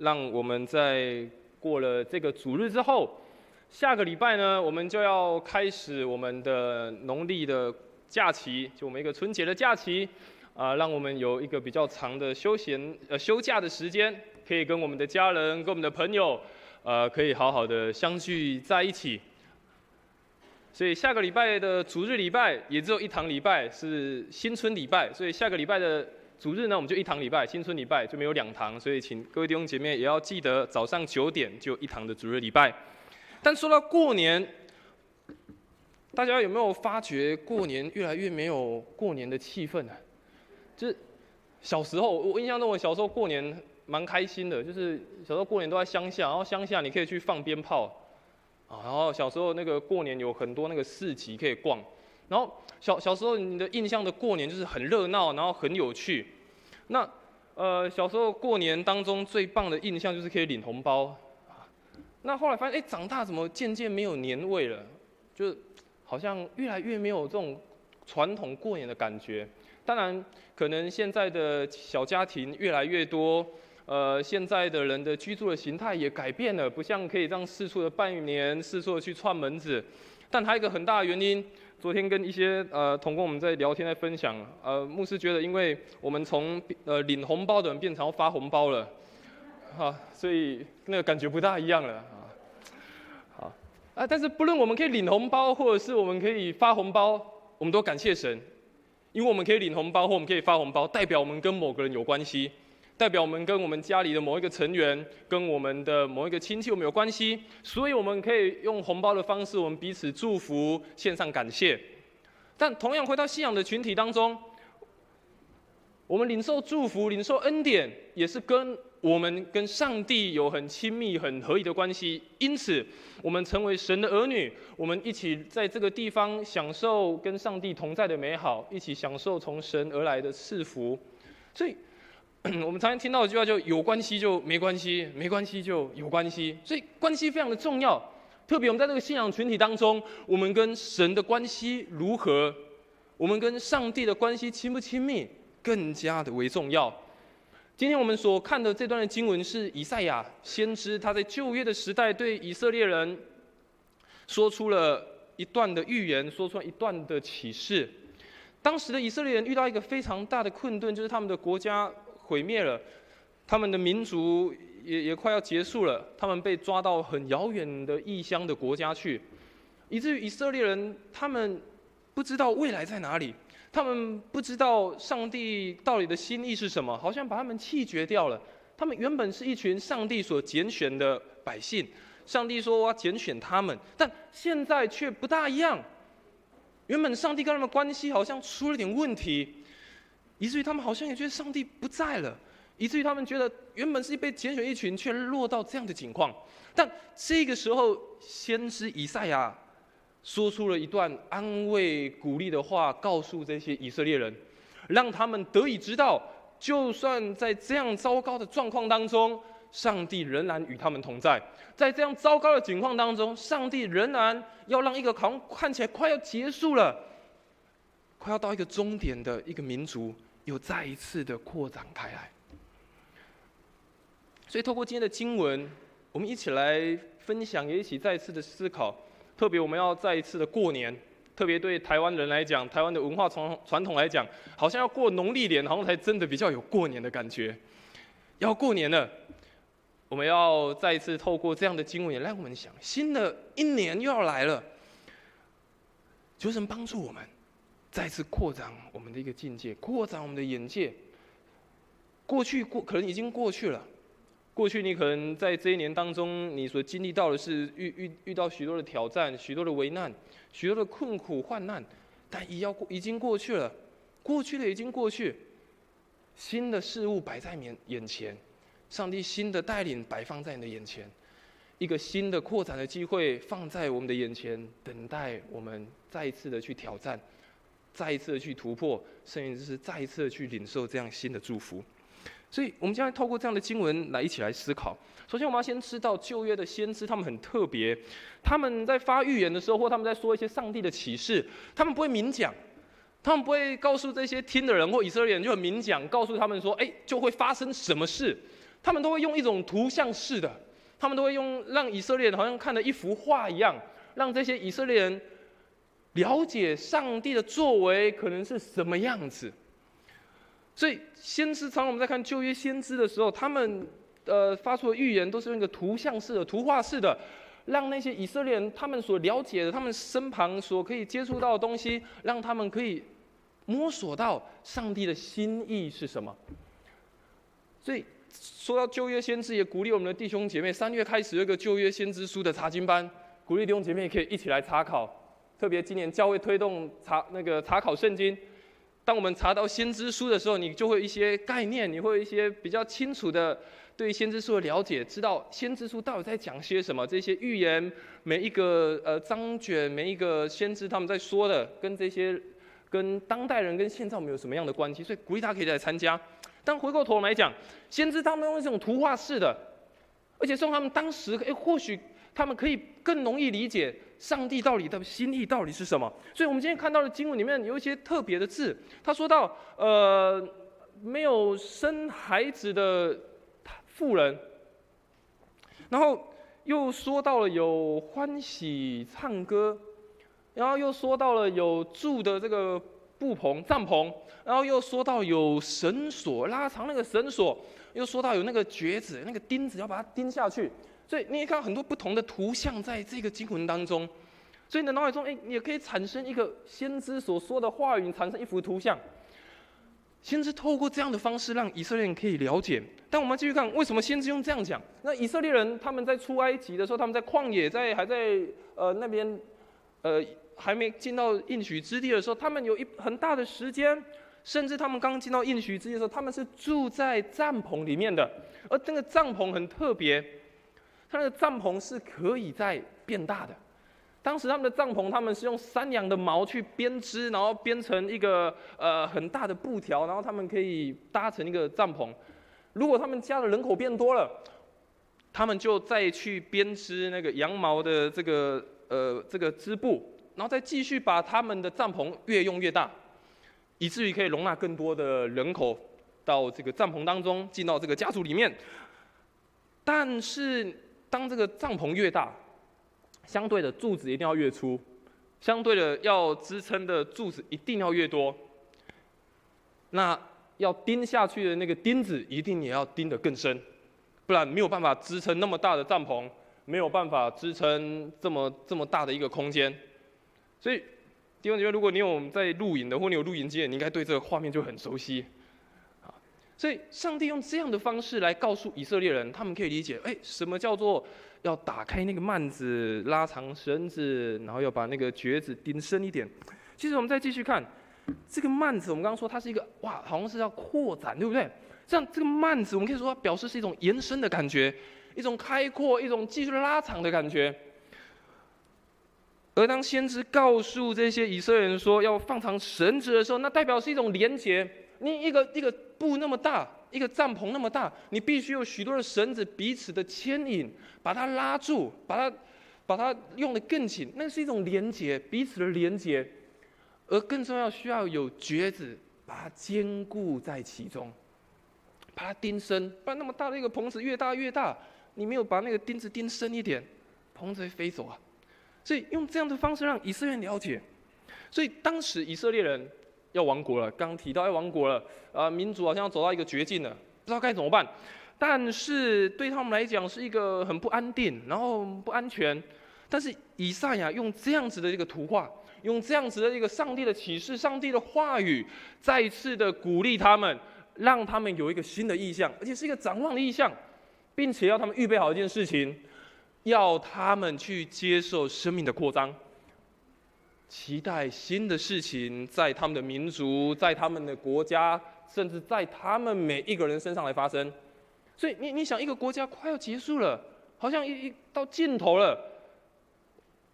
让我们在过了这个主日之后，下个礼拜呢，我们就要开始我们的农历的假期，就我们一个春节的假期，让我们有一个比较长的休假的时间，可以跟我们的家人、跟我们的朋友，可以好好的相聚在一起。所以下个礼拜的主日礼拜也只有一堂礼拜是新春礼拜，所以下个礼拜的主日呢，我们就一堂礼拜，新春礼拜就没有2堂，所以请各位弟兄姐妹也要记得早上9点就一堂的主日礼拜。但说到过年，大家有没有发觉过年越来越没有过年的气氛呢？就是小时候，我印象中我小时候过年蛮开心的，就是小时候过年都在乡下，然后乡下你可以去放鞭炮。然后小时候那个过年有很多那个市集可以逛，然后小时候你的印象的过年就是很热闹，然后很有趣。那小时候过年当中最棒的印象就是可以领红包。那后来发现，长大怎么渐渐没有年味了，就好像越来越没有这种传统过年的感觉。当然，可能现在的小家庭越来越多。现在的人的居住的形态也改变了，不像可以这样四处的拜年、四处的去串门子。但还有一个很大的原因，昨天跟一些同工我们在聊天在分享，牧师觉得，因为我们从领红包的人变成要发红包了，所以那个感觉不大一样了但是不论我们可以领红包，或者是我们可以发红包，我们都感谢神，因为我们可以领红包或我们可以发红包，代表我们跟某个人有关系。代表我们跟我们家里的某一个成员，跟我们的某一个亲戚我们有关系，所以我们可以用红包的方式，我们彼此祝福，献上感谢。但同样回到信仰的群体当中，我们领受祝福、领受恩典，也是跟我们跟上帝有很亲密、很合宜的关系。因此，我们成为神的儿女，我们一起在这个地方享受跟上帝同在的美好，一起享受从神而来的赐福。所以我们常常听到一句话，就有关系就没关系，没关系就有关系，所以关系非常的重要。特别我们在这个信仰群体当中，我们跟神的关系如何，我们跟上帝的关系亲不亲密，更加的为重要。今天我们所看的这段的经文是以赛亚先知，他在旧约的时代对以色列人说出了一段的预言，说出了一段的启示。当时的以色列人遇到一个非常大的困顿，就是他们的国家毁灭了，他们的民族也快要结束了，他们被抓到很遥远的异乡的国家去，以至于以色列人他们不知道未来在哪里，他们不知道上帝到底的心意是什么，好像把他们弃绝掉了。他们原本是一群上帝所拣选的百姓，上帝说我要拣选他们，但现在却不大一样。原本上帝跟他们关系好像出了点问题，以至于他们好像也觉得上帝不在了，以至于他们觉得原本是被拣选一群，却落到这样的境况。但这个时候，先知以赛亚说出了一段安慰鼓励的话，告诉这些以色列人，让他们得以知道，就算在这样糟糕的状况当中，上帝仍然与他们同在。在这样糟糕的境况当中，上帝仍然要让一个好像看起来快要结束了、快要到一个终点的一个民族，又再一次的扩展开来。所以透过今天的经文，我们一起来分享，也一起再一次的思考。特别我们要再一次的过年，特别对台湾人来讲，台湾的文化传统来讲，好像要过农历年，好像才真的比较有过年的感觉。要过年了，我们要再一次透过这样的经文，也让我们想，新的一年又要来了，求神帮助我们再次扩展我们的一个境界，扩展我们的眼界。过去可能已经过去了，过去你可能在这一年当中，你所经历到的是遇到许多的挑战、许多的危难、许多的困苦患难，但已经过去了，过去的已经过去，新的事物摆在眼前，上帝新的带领摆放在你的眼前，一个新的扩展的机会放在我们的眼前，等待我们再一次的去挑战，再一次的去突破，甚至是再一次的去领受这样新的祝福。所以我们将来透过这样的经文来一起来思考。首先我们要先知道旧约的先知他们很特别，他们在发预言的时候，或他们在说一些上帝的启示，他们不会明讲，他们不会告诉这些听的人或以色列人就很明讲，告诉他们说，就会发生什么事。他们都会用一种图像式的，他们都会用让以色列人好像看了一幅画一样，让这些以色列人了解上帝的作为可能是什么样子。所以先知常常我们在看旧约先知的时候，他们发出的预言都是用一个图像式的、图画式的，让那些以色列人他们所了解的、他们身旁所可以接触到的东西，让他们可以摸索到上帝的心意是什么。所以说到旧约先知，也鼓励我们的弟兄姐妹，3月开始有一个旧约先知书的查经班，鼓励弟兄姐妹可以一起来查考。特别今年教会推动查考圣经，当我们查到先知书的时候，你就会有一些概念，你会有一些比较清楚的对先知书的了解，知道先知书到底在讲些什么。这些预言，每一个章卷，每一个先知他们在说的，跟当代人跟现在我们有什么样的关系？所以鼓励大家可以来参加。但回过头来讲，先知他们用这种图画式的，而且从他们当时，或许他们可以更容易理解上帝到底的心意到底是什么。所以我们今天看到的经文里面有一些特别的字，他说到没有生孩子的妇人，然后又说到了有欢喜唱歌，然后又说到了有住的这个帐篷，然后又说到有绳索拉长那个绳索，又说到有那个橛子那个钉子要把它钉下去。所以你也看到很多不同的图像在这个经文当中，所以你的脑海中你也可以产生一个先知所说的话语，产生一幅图像。先知透过这样的方式让以色列人可以了解。但我们继续看，为什么先知用这样讲？那以色列人他们在出埃及的时候，他们在旷野，还在那边还没进到应许之地的时候，他们有很大的时间，甚至他们刚进到应许之地的时候，他们是住在帐篷里面的。而这个帐篷很特别，它那个帐篷是可以再变大的。当时他们的帐篷，他们是用山羊的毛去编织，然后编成一个很大的布条，然后他们可以搭成一个帐篷。如果他们家的人口变多了，他们就再去编织那个羊毛的这个织布，然后再继续把他们的帐篷越用越大，以至于可以容纳更多的人口到这个帐篷当中，进到这个家族里面。但是当这个帐篷越大，相对的柱子一定要越粗，相对的要支撑的柱子一定要越多，那要钉下去的那个钉子一定也要钉得更深，不然没有办法支撑那么大的帐篷，没有办法支撑这么大的一个空间。所以弟兄姐妹，如果你有在录影的，或你有录影机的，你应该对这个画面就很熟悉。所以上帝用这样的方式来告诉以色列人，他们可以理解，什么叫做要打开那个幔子，拉长绳子，然后要把那个橛子钉深一点。其实我们再继续看这个幔子，我们刚刚说它是一个好像是要扩展，对不对？这样这个幔子，我们可以说它表示是一种延伸的感觉，一种开阔，一种继续拉长的感觉。而当先知告诉这些以色列人说要放长绳子的时候，那代表是一种连结。你一个布那么大，一个帐篷那么大，你必须有许多的绳子彼此的牵引，把它拉住，把它用得更紧，那是一种连结，彼此的连结。而更重要，需要有橛子把它坚固在其中，把它钉深。不然那么大的一个棚子越大越大，你没有把那个钉子钉深一点，棚子会飞走啊。所以用这样的方式让以色列人了解。所以当时以色列人要亡国了，刚提到要亡国了，民族好像要走到一个绝境了，不知道该怎么办。但是对他们来讲是一个很不安定，然后不安全。但是以赛亚用这样子的一个图画，用这样子的一个上帝的启示、上帝的话语，再一次的鼓励他们，让他们有一个新的意象，而且是一个展望的意象，并且要他们预备好一件事情，要他们去接受生命的扩张。期待新的事情在他们的民族，在他们的国家，甚至在他们每一个人身上来发生。所以你想，一个国家快要结束了，好像一到尽头了，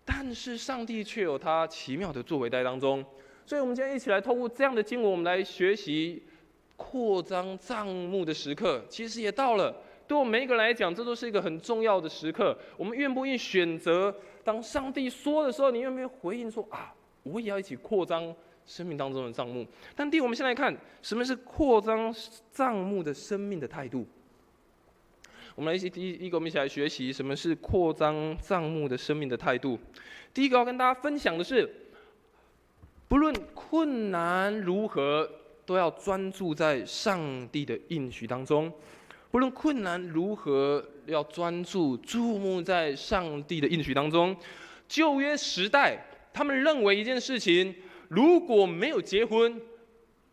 但是上帝却有他奇妙的作为在当中。所以我们今天一起来透过这样的经文，我们来学习扩张帐幕的时刻，其实也到了。对我们每一个人来讲，这都是一个很重要的时刻。我们愿不愿意选择，当上帝说的时候，你愿不愿意回应说我也要一起扩张生命当中的帐幕？但第一，我们先来看什么是扩张帐幕的生命的态度。我们第一个，我们一起来学习什么是扩张帐幕的生命的态度。第一个要跟大家分享的是，不论困难如何，都要专注在上帝的应许当中。不论困难如何，要专注注目在上帝的应许当中。旧约时代，他们认为一件事情，如果没有结婚，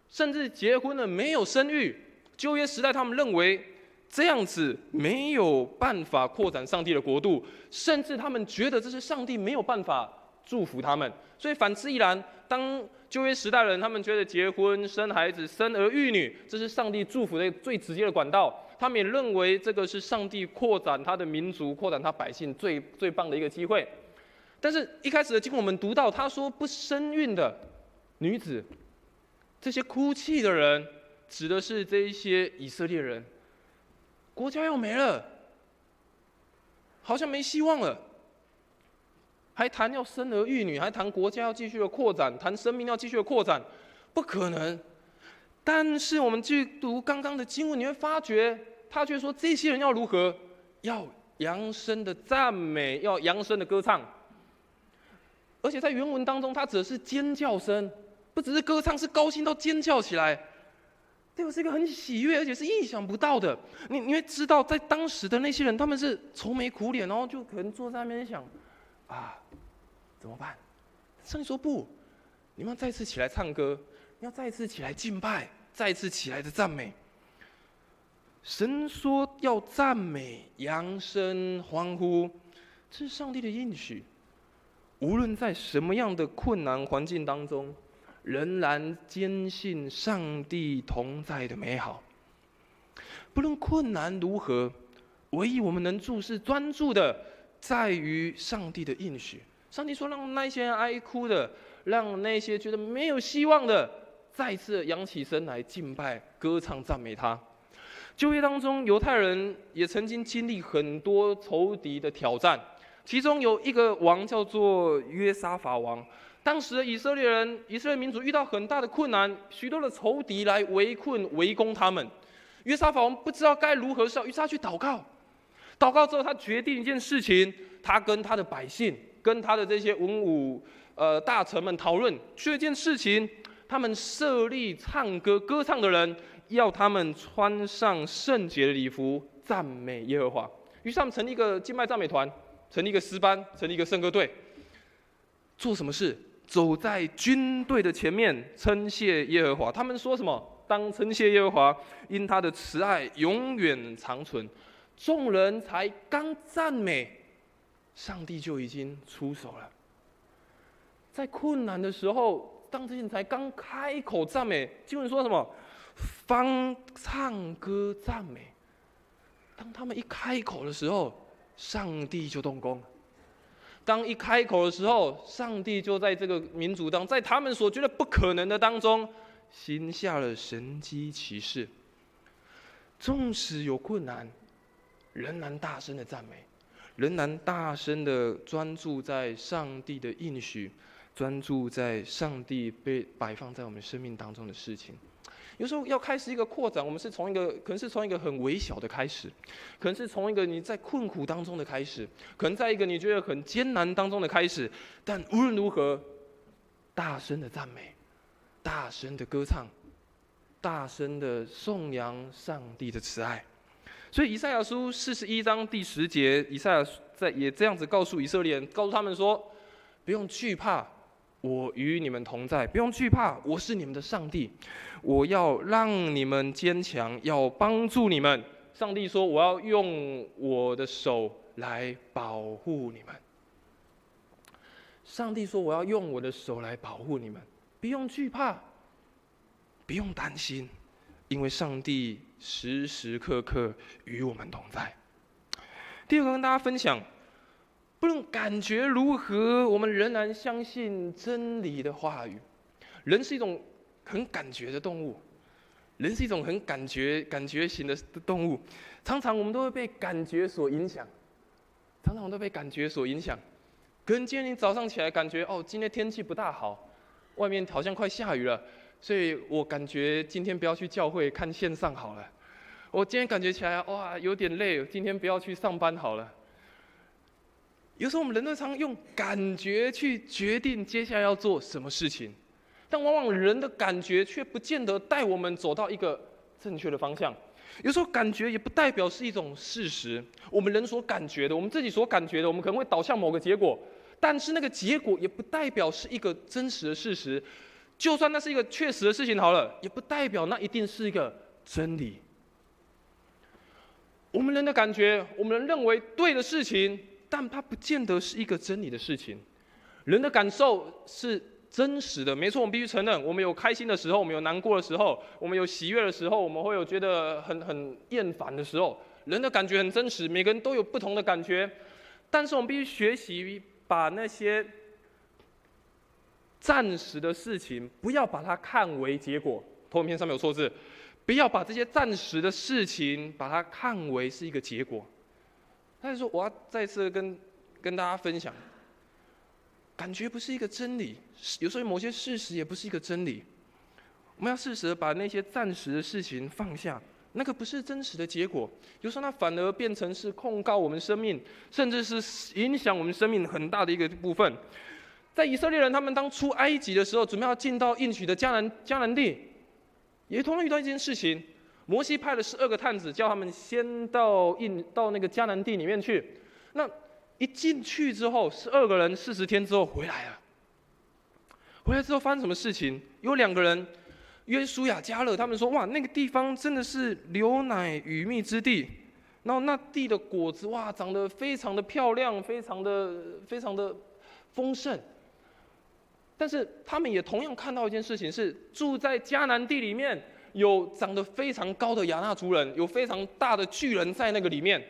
甚至结婚了没有生育，旧约时代他们认为这样子没有办法扩展上帝的国度，甚至他们觉得这是上帝没有办法祝福他们。所以反之亦然，当旧约时代的人他们觉得结婚、生孩子、生儿育女，这是上帝祝福的最直接的管道，他们也认为这个是上帝扩展他的民族、扩展他百姓最棒的一个机会。但是一开始的经文我们读到，他说不生育的女子，这些哭泣的人，指的是这一些以色列人，国家要没了，好像没希望了，还谈要生儿育女，还谈国家要继续的扩展，谈生命要继续的扩展，不可能。但是我们去读刚刚的经文，你会发觉，他却说这些人要如何？要扬声的赞美，要扬声的歌唱。而且在原文当中，它指的是尖叫声，不只是歌唱，是高兴到尖叫起来。这个是一个很喜悦，而且是意想不到的。你会知道，在当时的那些人，他们是愁眉苦脸，然后就可能坐在那边想，怎么办？上帝说不，你们要再次起来唱歌，你要再次起来敬拜，再次起来的赞美。神说要赞美、扬声、欢呼，这是上帝的应许。无论在什么样的困难环境当中，仍然坚信上帝同在的美好。不论困难如何，唯一我们能注视、专注的，在于上帝的应许。上帝说，让那些哀哭的，让那些觉得没有希望的，再次扬起身来敬拜、歌唱、赞美他。旧约当中，犹太人也曾经经历很多仇敌的挑战。其中有一个王叫做约沙法王，当时的以色列民族遇到很大的困难，许多的仇敌来围困、围攻他们。约沙法王不知道该如何是好，于是他去祷告。祷告之后，他决定一件事情，他跟他的百姓、跟他的这些文武大臣们讨论，这件事情，他们设立唱歌、歌唱的人，要他们穿上圣洁的礼服，赞美耶和华。于是他们成立一个敬拜赞美团。成立一个诗班，成立一个圣歌队，做什么事？走在军队的前面，称谢耶和华。他们说什么？当称谢耶和华，因他的慈爱永远长存。众人才刚赞美，上帝就已经出手了。在困难的时候，当这些人才刚开口赞美，经文说什么？方唱歌赞美。当他们一开口的时候，上帝就动工。当一开口的时候，上帝就在这个民族在他们所觉得不可能的当中，行下了神迹奇事。纵使有困难，仍然大声的赞美，仍然大声的专注在上帝的应许，专注在上帝被摆放在我们生命当中的事情。有时候要开始一个扩展，我们是可能是从一个很微小的开始，可能是从一个你在困苦当中的开始，可能在一个你觉得很艰难当中的开始。但无论如何，大声的赞美，大声的歌唱，大声的颂扬上帝的慈爱。所以以赛亚书41章第10节，以赛亚也这样子告诉以色列人，告诉他们说：不用惧怕，我与你们同在，不用惧怕，我是你们的上帝，我要让你们坚强，要帮助你们。上帝说，我要用我的手来保护你们。上帝说，我要用我的手来保护你们，不用惧怕，不用担心，因为上帝时时刻刻与我们同在。第二个跟大家分享，不论感觉如何，我们仍然相信真理的话语。人是一种很感觉的动物，人是一种很感觉型的动物，常常我们都会被感觉所影响，可能今天你早上起来感觉今天天气不大好，外面好像快下雨了，所以我感觉今天不要去教会，看线上好了。我今天感觉起来哇有点累，今天不要去上班好了。有时候我们人都常用感觉去决定接下来要做什么事情，但往往人的感觉却不见得带我们走到一个正确的方向。有时候感觉也不代表是一种事实，我们人所感觉的，我们自己所感觉的，我们可能会导向某个结果，但是那个结果也不代表是一个真实的事实。就算那是一个确实的事情好了，也不代表那一定是一个真理。我们人的感觉，我们人认为对的事情，但它不见得是一个真理的事情。人的感受是真实的，没错，我们必须承认，我们有开心的时候，我们有难过的时候，我们有喜悦的时候，我们会有觉得很厌烦的时候。人的感觉很真实，每个人都有不同的感觉，但是我们必须学习把那些暂时的事情，不要把它看为结果。投影片上面有错字，不要把这些暂时的事情把它看为是一个结果。但是说，我要再次跟大家分享。感觉不是一个真理，有时候某些事实也不是一个真理。我们要适时的把那些暂时的事情放下，那个不是真实的结果。有时候它反而变成是控告我们生命，甚至是影响我们生命很大的一个部分。在以色列人他们当出埃及的时候，准备要进到应许的迦南地，也同样遇到一件事情。摩西派了12个探子，叫他们先到那个迦南地里面去。那一进去之后，12个人40天之后回来了。回来之后发生什么事情？有2个人，约书亚、迦勒，他们说：哇，那个地方真的是流奶与蜜之地。然后那地的果子哇，长得非常的漂亮，非常的丰盛。但是他们也同样看到一件事情，是住在迦南地里面有长得非常高的亚纳族人，有非常大的巨人在那个里面，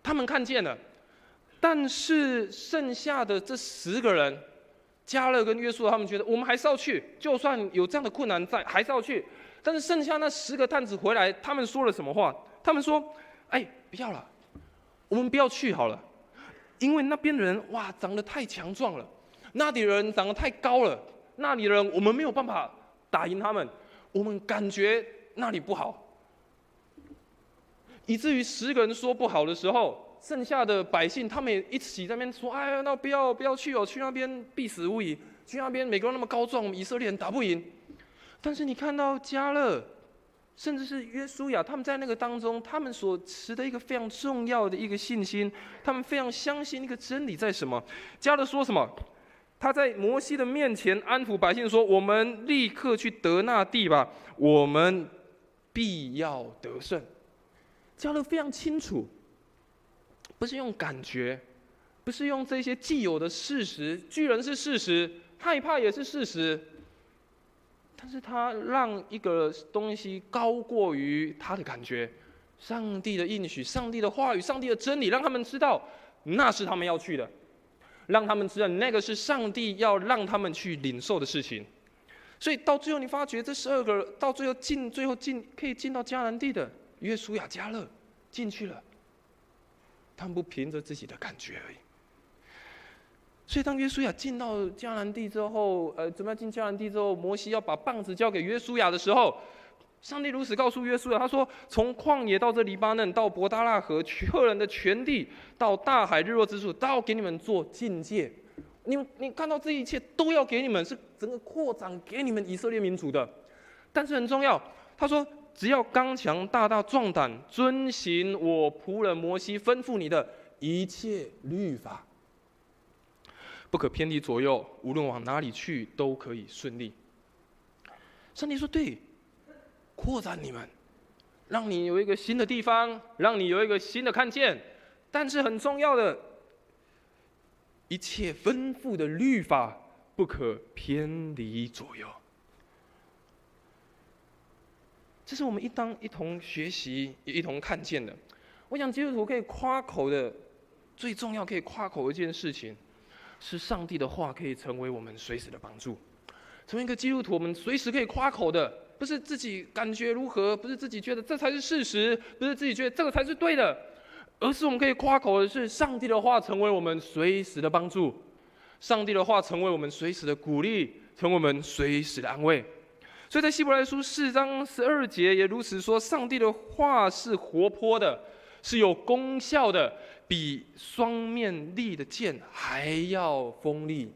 他们看见了。但是剩下的这10个人，迦勒跟约书亚他们觉得我们还是要去，就算有这样的困难在，还是要去。但是剩下那10个探子回来，他们说了什么话？他们说：不要了，我们不要去好了，因为那边的人哇长得太强壮了，那里的人长得太高了，那里的人我们没有办法打赢他们，我们感觉那里不好，以至于10个人说不好的时候，剩下的百姓他们也一起在那边说：那不要去哦，去那边必死无疑，去那边每个人那么高壮，我们以色列人打不赢。但是你看到迦勒，甚至是约书亚，他们在那个当中，他们所持的一个非常重要的一个信心，他们非常相信一个真理在什么？迦勒说什么？他在摩西的面前安抚百姓说：我们立刻去得那地吧，我们必要得胜。迦勒非常清楚，不是用感觉，不是用这些既有的事实，巨人是事实，害怕也是事实，但是他让一个东西高过于他的感觉，上帝的应许、上帝的话语、上帝的真理，让他们知道那是他们要去的，让他们知道那个是上帝要让他们去领受的事情。所以到最后，你发觉这12个到最后可以进到迦南地的约书亚、迦勒进去了。他们不凭着自己的感觉而已。所以当约书亚进到迦南地之后，准备进迦南地之后，摩西要把棒子交给约书亚的时候，上帝如此告诉约书亚，他说：从旷野到这黎巴嫩，到伯大拉河，赫人的全地，到大海日落之处，都要给你们做境界。你看到这一切都要给你们，是整个扩展给你们以色列民族的。但是很重要，他说：只要刚强大大壮胆，遵行我仆人摩西吩咐你的一切律法，不可偏离左右，无论往哪里去都可以顺利。上帝说：对，扩展你们，让你有一个新的地方，让你有一个新的看见。但是很重要的，一切吩咐的律法不可偏离左右。这是我们一同学习，也一同看见的。我想基督徒可以夸口的，最重要可以夸口的一件事情，是上帝的话可以成为我们随时的帮助。成为一个基督徒，我们随时可以夸口的，不是自己感觉如何，不是自己觉得这才是事实，不是自己觉得这个才是对的，而是我们可以夸口的是上帝的话成为我们随时的帮助，上帝的话成为我们随时的鼓励，成为我们随时的安慰。所以在希伯来书4章12节也如此说：上帝的话是活泼的，是有功效的，比双面利的剑还要锋利。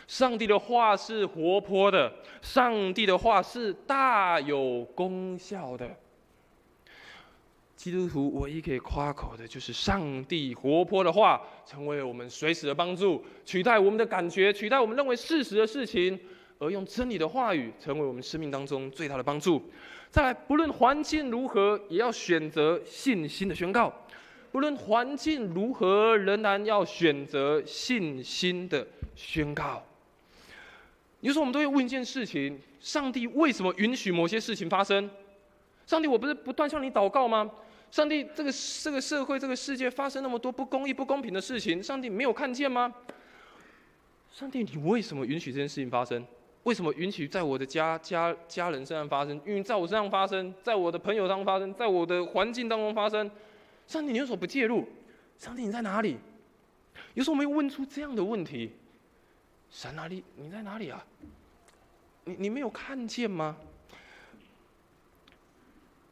上帝的话是活泼的，上帝的话是大有功效的。基督徒唯一可以夸口的，就是上帝活泼的话，成为我们随时的帮助，取代我们的感觉，取代我们认为事实的事情，而用真理的话语，成为我们生命当中最大的帮助。再来，不论环境如何，也要选择信心的宣告。不论环境如何，仍然要选择信心的宣告。有时候我们都会问一件事情：上帝为什么允许某些事情发生？上帝，我不是不断向你祷告吗？上帝，这个社会、这个世界发生那么多不公义、不公平的事情，上帝没有看见吗？上帝，你为什么允许这件事情发生？为什么允许在我的家人身上发生？因为在我身上发生，在我的朋友当中发生，在我的环境当中发生。上帝，你为什么不介入？上帝，你在哪里？有时候我们会问出这样的问题：神啊，你在哪里啊？你没有看见吗？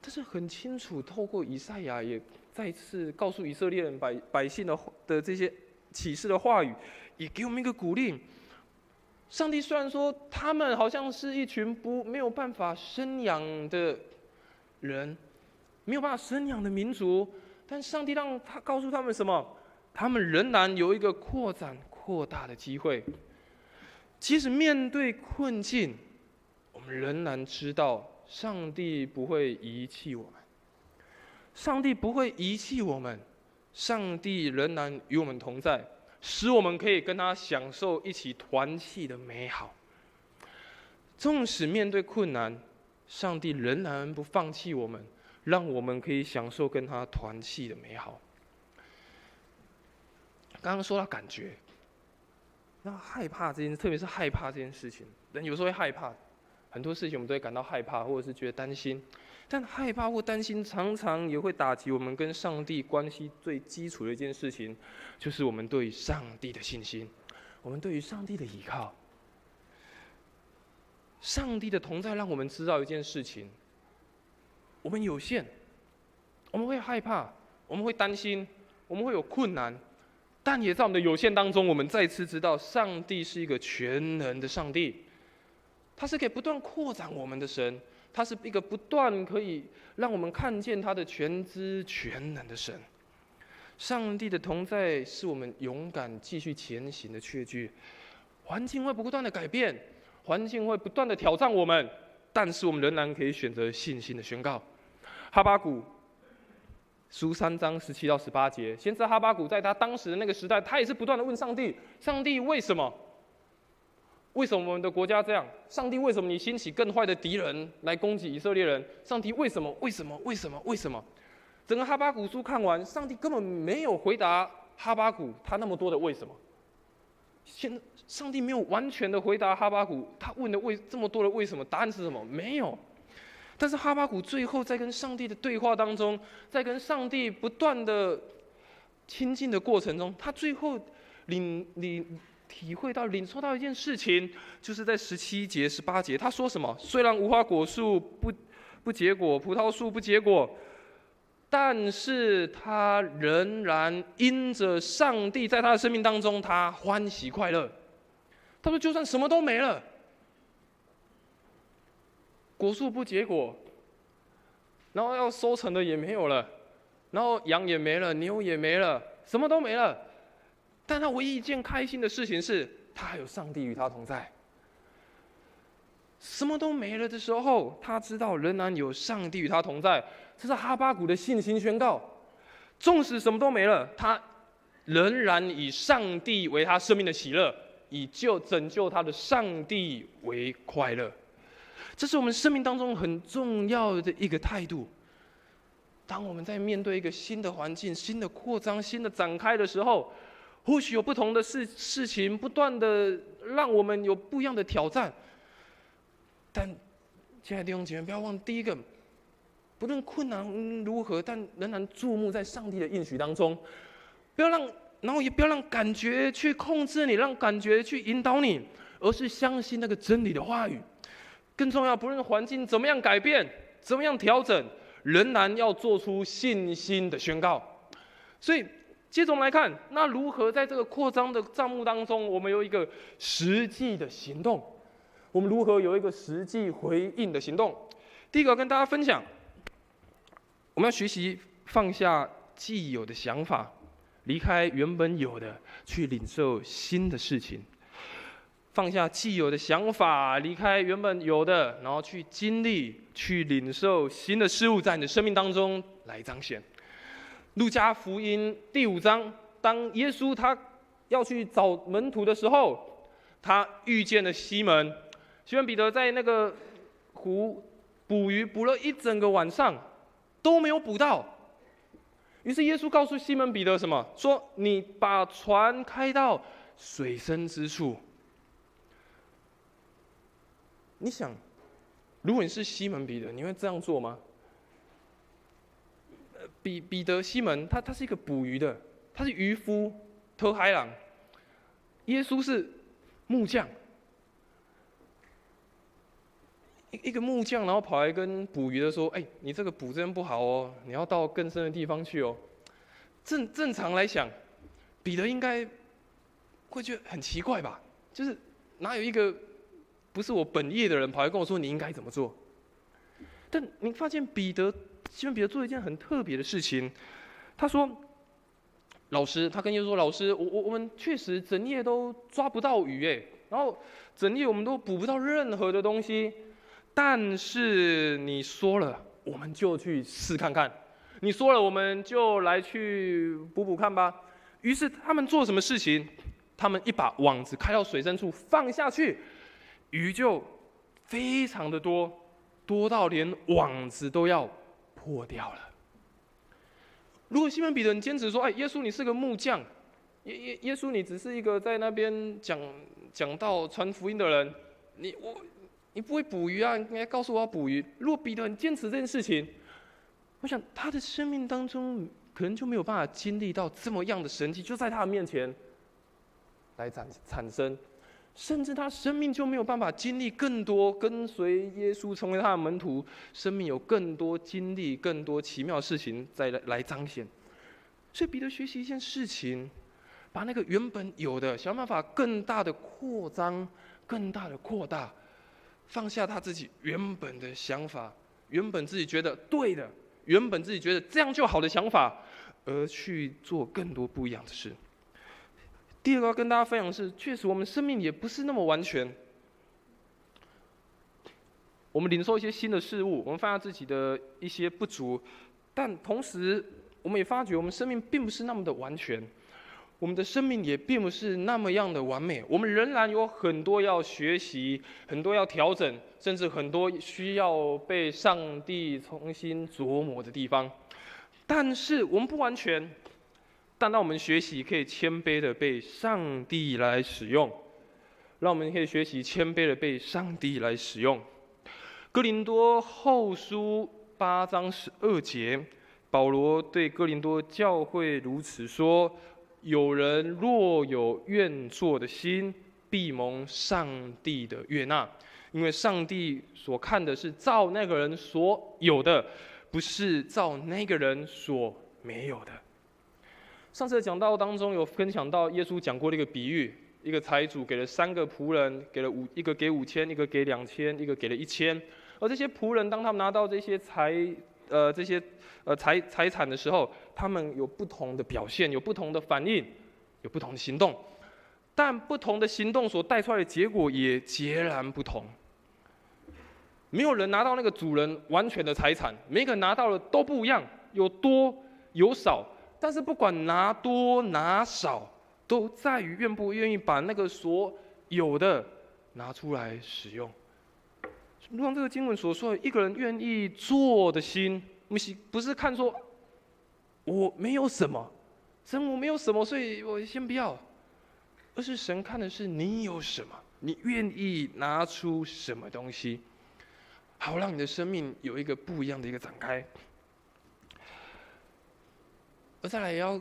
但是很清楚，透过以赛亚也再次告诉以色列人百姓的这些启示的话语，也给我们一个鼓励。上帝虽然说他们好像是一群没有办法生养的人，没有办法生养的民族，但上帝让他告诉他们什么？他们仍然有一个扩大的机会。即使面对困境，我们仍然知道上帝不会遗弃我们，上帝不会遗弃我们，上帝仍然与我们同在，使我们可以跟他享受一起团契的美好。纵使面对困难，上帝仍然不放弃我们，让我们可以享受跟他团契的美好。刚刚说到感觉，那害怕这件事，特别是害怕这件事情，人有时候会害怕。很多事情我们都会感到害怕，或者是觉得担心，但害怕或担心常常也会打击我们跟上帝关系最基础的一件事情，就是我们对于上帝的信心，我们对于上帝的依靠。上帝的同在让我们知道一件事情：我们有限，我们会害怕，我们会担心，我们会有困难，但也在我们的有限当中，我们再次知道上帝是一个全能的上帝。他是可以不断扩展我们的神，他是一个不断可以让我们看见他的全知全能的神。上帝的同在是我们勇敢继续前行的确据。环境会不断的改变，环境会不断的挑战我们，但是我们仍然可以选择信心的宣告。哈巴谷书3章17到18节，先知哈巴谷在他当时的那个时代，他也是不断的问上帝：上帝为什么？为什么我们的国家这样？上帝，为什么你兴起更坏的敌人来攻击以色列人？上帝，为什么？为什么？为什么？为什么？整个哈巴谷书看完，上帝根本没有回答哈巴谷他那么多的为什么。上帝没有完全的回答哈巴谷他问的这么多的为什么，答案是什么？没有。但是哈巴谷最后在跟上帝的对话当中，在跟上帝不断的亲近的过程中，他最后体会到、领受到一件事情，就是在17节、18节，他说什么？虽然无花果树不结果，葡萄树不结果，但是他仍然因着上帝在他的生命当中，他欢喜快乐。他说，就算什么都没了，果树不结果，然后要收成的也没有了，然后羊也没了，牛也没了，什么都没了。但他唯一一件开心的事情是，他还有上帝与他同在。什么都没了的时候，他知道仍然有上帝与他同在，这是哈巴谷的信心宣告。纵使什么都没了，他仍然以上帝为他生命的喜乐，以拯救他的上帝为快乐。这是我们生命当中很重要的一个态度。当我们在面对一个新的环境、新的扩张、新的展开的时候，或许有不同的事情不断的让我们有不一样的挑战，但亲爱的弟兄姐妹，不要忘了，第一个，不论困难如何，但仍然注目在上帝的应许当中，然后也不要让感觉去控制你，让感觉去引导你，而是相信那个真理的话语。更重要，不论环境怎么样改变，怎么样调整，仍然要做出信心的宣告。所以，接着我们来看，那如何在这个扩张的帐幕当中，我们有一个实际的行动？我们如何有一个实际回应的行动？第一个要跟大家分享，我们要学习放下既有的想法，离开原本有的，去领受新的事情。放下既有的想法，离开原本有的，然后去经历、去领受新的事物，在你的生命当中来彰显。路加福音第5章，当耶稣他要去找门徒的时候，他遇见了西门。西门彼得在那个湖捕鱼，捕了一整个晚上都没有捕到。于是耶稣告诉西门彼得什么？说你把船开到水深之处。你想，如果你是西门彼得，你会这样做吗？彼得西门他是一个捕鱼的，他是渔夫，偷海郎。耶稣是木匠，一个木匠，然后跑来跟捕鱼的说：“你这个捕真不好哦，你要到更深的地方去哦。”正常来想，彼得应该会觉得很奇怪吧？就是哪有一个不是我本业的人跑来跟我说你应该怎么做？但你发现西门彼得做了一件很特别的事情，他说：“老师，他跟耶稣说，老师，我们确实整夜都抓不到鱼，然后整夜我们都捕不到任何的东西，但是你说了，我们就去试看看。你说了，我们就来去捕看吧。”于是他们做什么事情？他们一把网子开到水深处放下去，鱼就非常的多，多到连网子都要破掉了。如果西门彼得坚持说：“耶稣你是个木匠，耶稣你只是一个在那边讲道传福音的人，你不会捕鱼啊？你应该告诉我要捕鱼。”如果彼得很坚持这件事情，我想他的生命当中可能就没有办法经历到这么样的神迹，就在他的面前来产生，甚至他生命就没有办法经历更多，跟随耶稣成为他的门徒，生命有更多经历、更多奇妙的事情再来彰显。所以彼得学习一件事情，把那个原本有的想办法更大的扩张、更大的扩大，放下他自己原本的想法，原本自己觉得对的，原本自己觉得这样就好的想法，而去做更多不一样的事。第二个要跟大家分享的是，确实我们生命也不是那么完全。我们领受一些新的事物，我们发现自己的一些不足，但同时我们也发觉我们生命并不是那么的完全，我们的生命也并不是那么样的完美，我们仍然有很多要学习，很多要调整，甚至很多需要被上帝重新琢磨的地方。但是我们不完全。但让我们学习可以谦卑的被上帝来使用，让我们可以学习谦卑的被上帝来使用。哥林多后书8章12节，保罗对哥林多教会如此说：“有人若有愿做的心，必蒙上帝的悦纳，因为上帝所看的是照那个人所有的，不是照那个人所没有的。”上次的讲道当中有分享到，耶稣讲过的一个比喻，一个财主给了3个仆人，一个给5000，一个给2000，一个给了1000。而这些仆人当他们拿到这些财产的时候，他们有不同的表现，有不同的反应，有不同的行动，但不同的行动所带出来的结果也截然不同。没有人拿到那个主人完全的财产，每个人拿到的都不一样，有多有少。但是不管拿多拿少，都在于愿不愿意把那个所有的拿出来使用。如同这个经文所说的，一个人愿意做的心，不是看说我没有什么，神我没有什么，所以我先不要，而是神看的是你有什么，你愿意拿出什么东西，好让你的生命有一个不一样的一个展开。而再来也要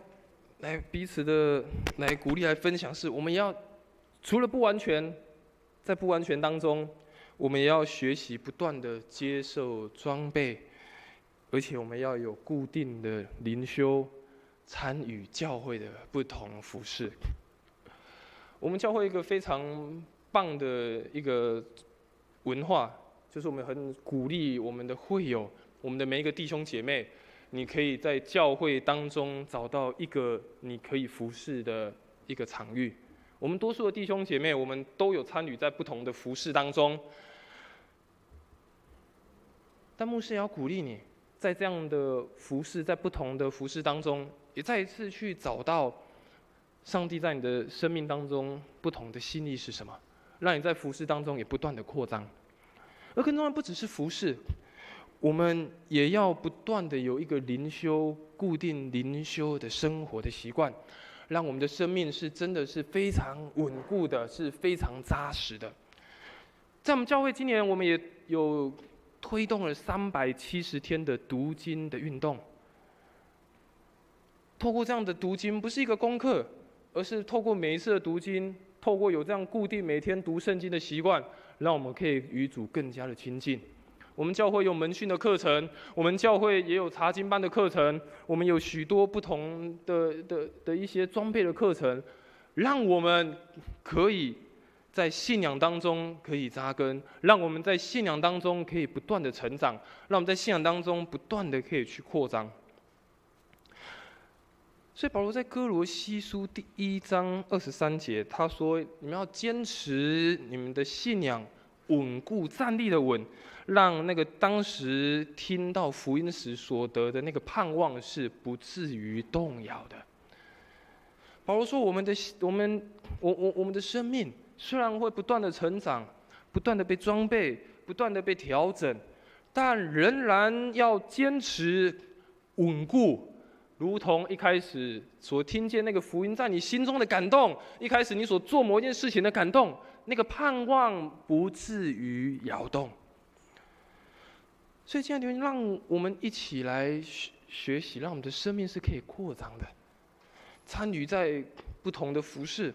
来彼此的来鼓励、来分享，是我们要除了不完全，在不完全当中，我们也要学习不断的接受装备，而且我们要有固定的灵修，参与教会的不同服事。我们教会一个非常棒的一个文化，就是我们很鼓励我们的会友，我们的每一个弟兄姐妹，你可以在教会当中找到一个你可以服事的一个场域。我们多数的弟兄姐妹，我们都有参与在不同的服事当中。但牧师也要鼓励你，在这样的服事，在不同的服事当中，也再一次去找到上帝在你的生命当中不同的心意是什么，让你在服事当中也不断的扩张。而更重要，不只是服事，我们也要不断的有一个灵修、固定灵修的生活的习惯，让我们的生命是真的是非常稳固的，是非常扎实的。在我们教会今年，我们也有推动了370天的读经的运动。透过这样的读经，不是一个功课，而是透过每一次的读经，透过有这样固定每天读圣经的习惯，让我们可以与主更加的亲近。我们教会有门训的课程，我们教会也有查经班的课程，我们有许多不同的一些装备的课程，让我们可以在信仰当中可以扎根，让我们在信仰当中可以不断的成长，让我们在信仰当中不断的可以去扩张。所以保罗在哥罗西书第1章23节，他说：“你们要坚持你们的信仰，稳固站立的稳，让那个当时听到福音时所得的那个盼望是不至于动摇的。”保罗说：“我们的生命虽然会不断的成长，不断的被装备，不断的被调整，但仍然要坚持稳固。”如同一开始所听见那个福音在你心中的感动，一开始你所做某一件事情的感动，那个盼望不至于摇动。所以，亲爱的弟兄，让我们一起来学习，让我们的生命是可以扩张的，参与在不同的服事。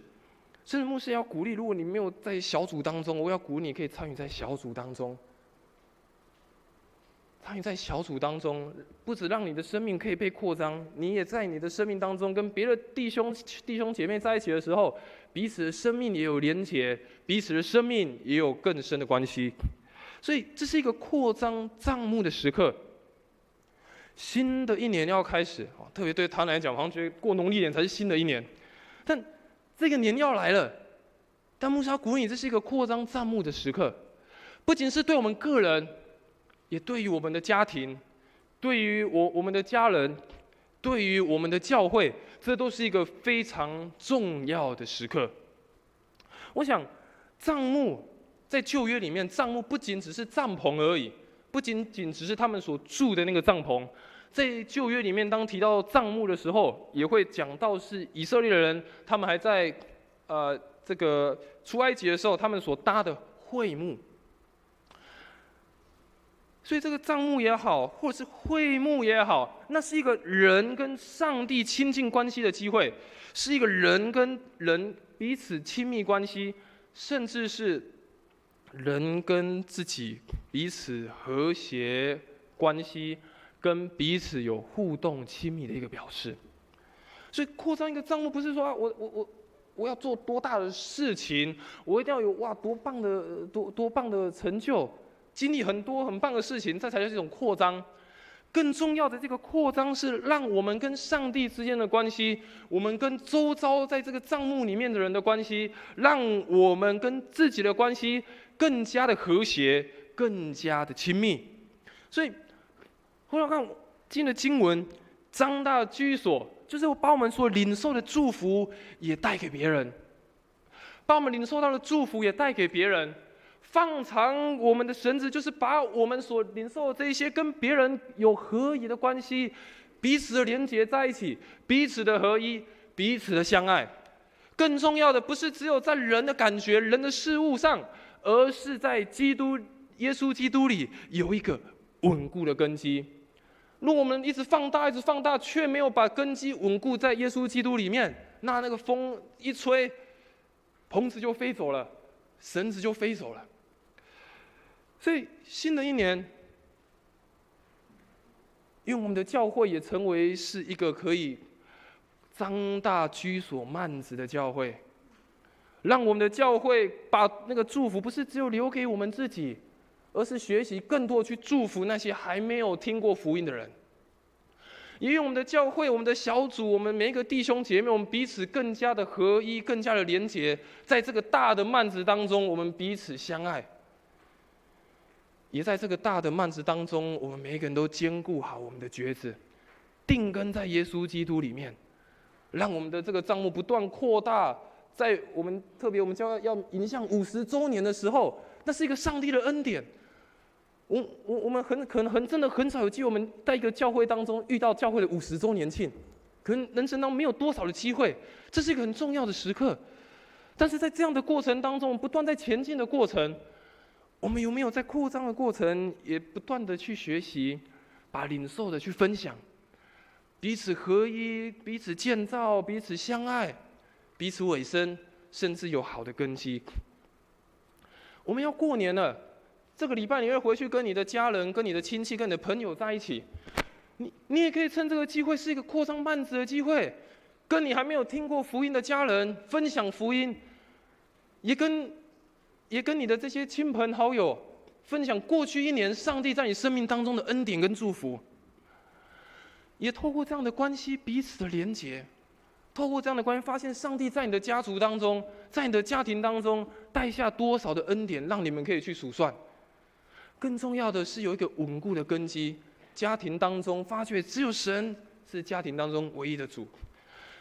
甚至牧师要鼓励，如果你没有在小组当中，我要鼓励你可以参与在小组当中。参与在小组当中，不只让你的生命可以被扩张，你也在你的生命当中跟别的弟兄姐妹在一起的时候，彼此的生命也有连结，彼此的生命也有更深的关系。所以这是一个扩张帐幕的时刻。新的一年要开始，特别对他来讲，好像觉得过农历年才是新的一年，但这个年要来了。但牧师要鼓励你，这是一个扩张帐幕的时刻，不仅是对我们个人，也对于我们的家庭，对于我们的家人，对于我们的教会，这都是一个非常重要的时刻。我想，帐幕在旧约里面，帐幕不仅只是帐篷而已，不仅只是他们所住的那个帐篷。在旧约里面，当提到帐幕的时候，也会讲到是以色列人，他们还在这个出埃及的时候，他们所搭的会幕。所以这个帐幕也好，或者是会幕也好，那是一个人跟上帝亲近关系的机会，是一个人跟人彼此亲密关系，甚至是人跟自己彼此和谐关系，跟彼此有互动亲密的一个表示。所以扩张一个帐幕，不是说我要做多大的事情，我一定要有多棒的成就。经历很多很棒的事情，这才是一种扩张。更重要的这个扩张是让我们跟上帝之间的关系，我们跟周遭在这个帐幕里面的人的关系，让我们跟自己的关系更加的和谐，更加的亲密。所以，回头看今天的经文，张大的居所，就是把我们所领受的祝福也带给别人，把我们领受到的祝福也带给别人。放长我们的绳子，就是把我们所领受的这一些跟别人有合一的关系，彼此的连结在一起，彼此的合一，彼此的相爱。更重要的不是只有在人的感觉、人的事物上，而是在耶稣基督里有一个稳固的根基。如果我们一直放大，却没有把根基稳固在耶稣基督里面，那个风一吹，棚子就飞走了，绳子就飞走了。所以新的一年，因为我们的教会也成为是一个可以张大居所幔子的教会，让我们的教会把那个祝福不是只有留给我们自己，而是学习更多去祝福那些还没有听过福音的人。因为我们的教会、我们的小组、我们每一个弟兄姐妹，我们彼此更加的合一，更加的连结，在这个大的幔子当中，我们彼此相爱。也在这个大的幔子当中，我们每一个人都兼顾好我们的橛子，定根在耶稣基督里面，让我们的这个帐幕不断扩大。在我们特别我们要迎向50周年的时候，那是一个上帝的恩典。我们可能真的很少有机会，我们在一个教会当中遇到教会的50周年庆，可能人生当中没有多少的机会，这是一个很重要的时刻。但是在这样的过程当中，不断在前进的过程，我们有没有在扩张的过程，也不断的去学习，把领受的去分享，彼此合一，彼此建造，彼此相爱，彼此委身，甚至有好的根基。我们要过年了，这个礼拜你会回去跟你的家人、跟你的亲戚、跟你的朋友在一起，你也可以趁这个机会，是一个扩张幔子的机会，跟你还没有听过福音的家人分享福音，也跟你的这些亲朋好友分享过去一年上帝在你生命当中的恩典跟祝福，也透过这样的关系彼此的连结，透过这样的关系发现上帝在你的家族当中，在你的家庭当中带下多少的恩典，让你们可以去数算。更重要的是有一个稳固的根基，家庭当中发觉只有神是家庭当中唯一的主。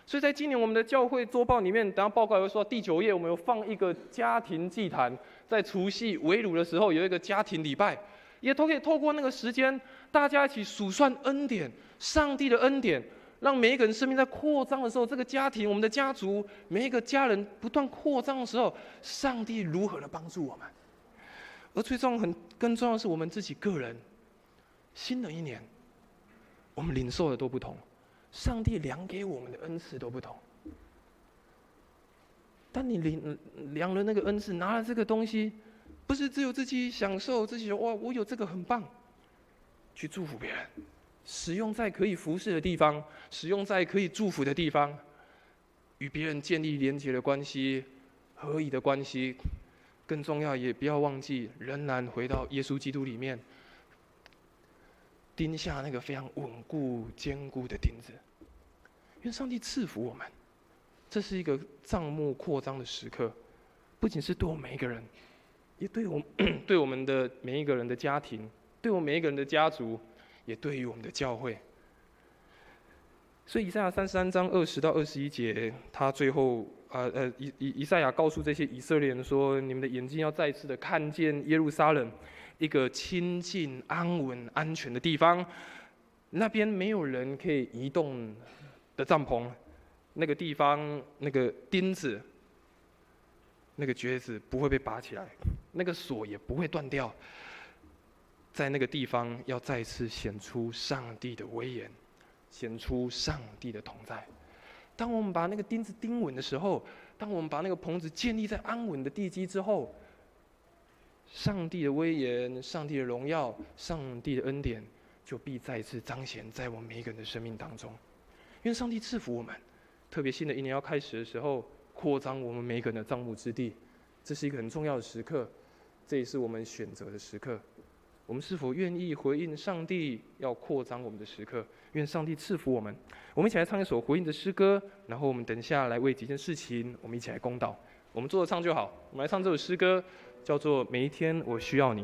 所以在今年我们的教会周报里面，等下报告也会说第9页我们有放一个家庭祭坛，在除夕围炉的时候有一个家庭礼拜，也都可以透过那个时间，大家一起数算恩典，上帝的恩典，让每一个人生命在扩张的时候，这个家庭、我们的家族、每一个家人不断扩张的时候，上帝如何的帮助我们？而最重要、更重要的是我们自己个人，新的一年，我们领受的都不同。上帝量给我们的恩赐都不同。当你量了那个恩赐，拿了这个东西，不是只有自己享受，自己说哇，我有这个很棒，去祝福别人，使用在可以服侍的地方，使用在可以祝福的地方，与别人建立连结的关系，合一的关系。更重要，也不要忘记，仍然回到耶稣基督里面。钉下那个非常稳固、坚固的钉子，愿上帝赐福我们。这是一个帐幕扩张的时刻，不仅是对我们每一个人，也对我们的每一个人的家庭，对我们每一个人的家族，也对于我们的教会。所以以赛亚33章20到21节，他最后以赛亚告诉这些以色列人说：你们的眼睛要再次的看见耶路撒冷。一个清静、安稳、安全的地方，那边没有人可以移动的帐篷，那个地方那个钉子、那个橛子不会被拔起来，那个锁也不会断掉。在那个地方要再次显出上帝的威严，显出上帝的同在。当我们把那个钉子钉稳的时候，当我们把那个棚子建立在安稳的地基之后，上帝的威严、上帝的荣耀、上帝的恩典，就必再次彰显在我们每一个人的生命当中。愿上帝赐福我们，特别新的一年要开始的时候，扩张我们每一个人的帐幕之地，这是一个很重要的时刻，这也是我们选择的时刻。我们是否愿意回应上帝要扩张我们的时刻？愿上帝赐福我们。我们一起来唱一首回应的诗歌，然后我们等一下来为几件事情，我们一起来公道。我们坐着唱就好。我们来唱这首诗歌。叫做每一天我需要你。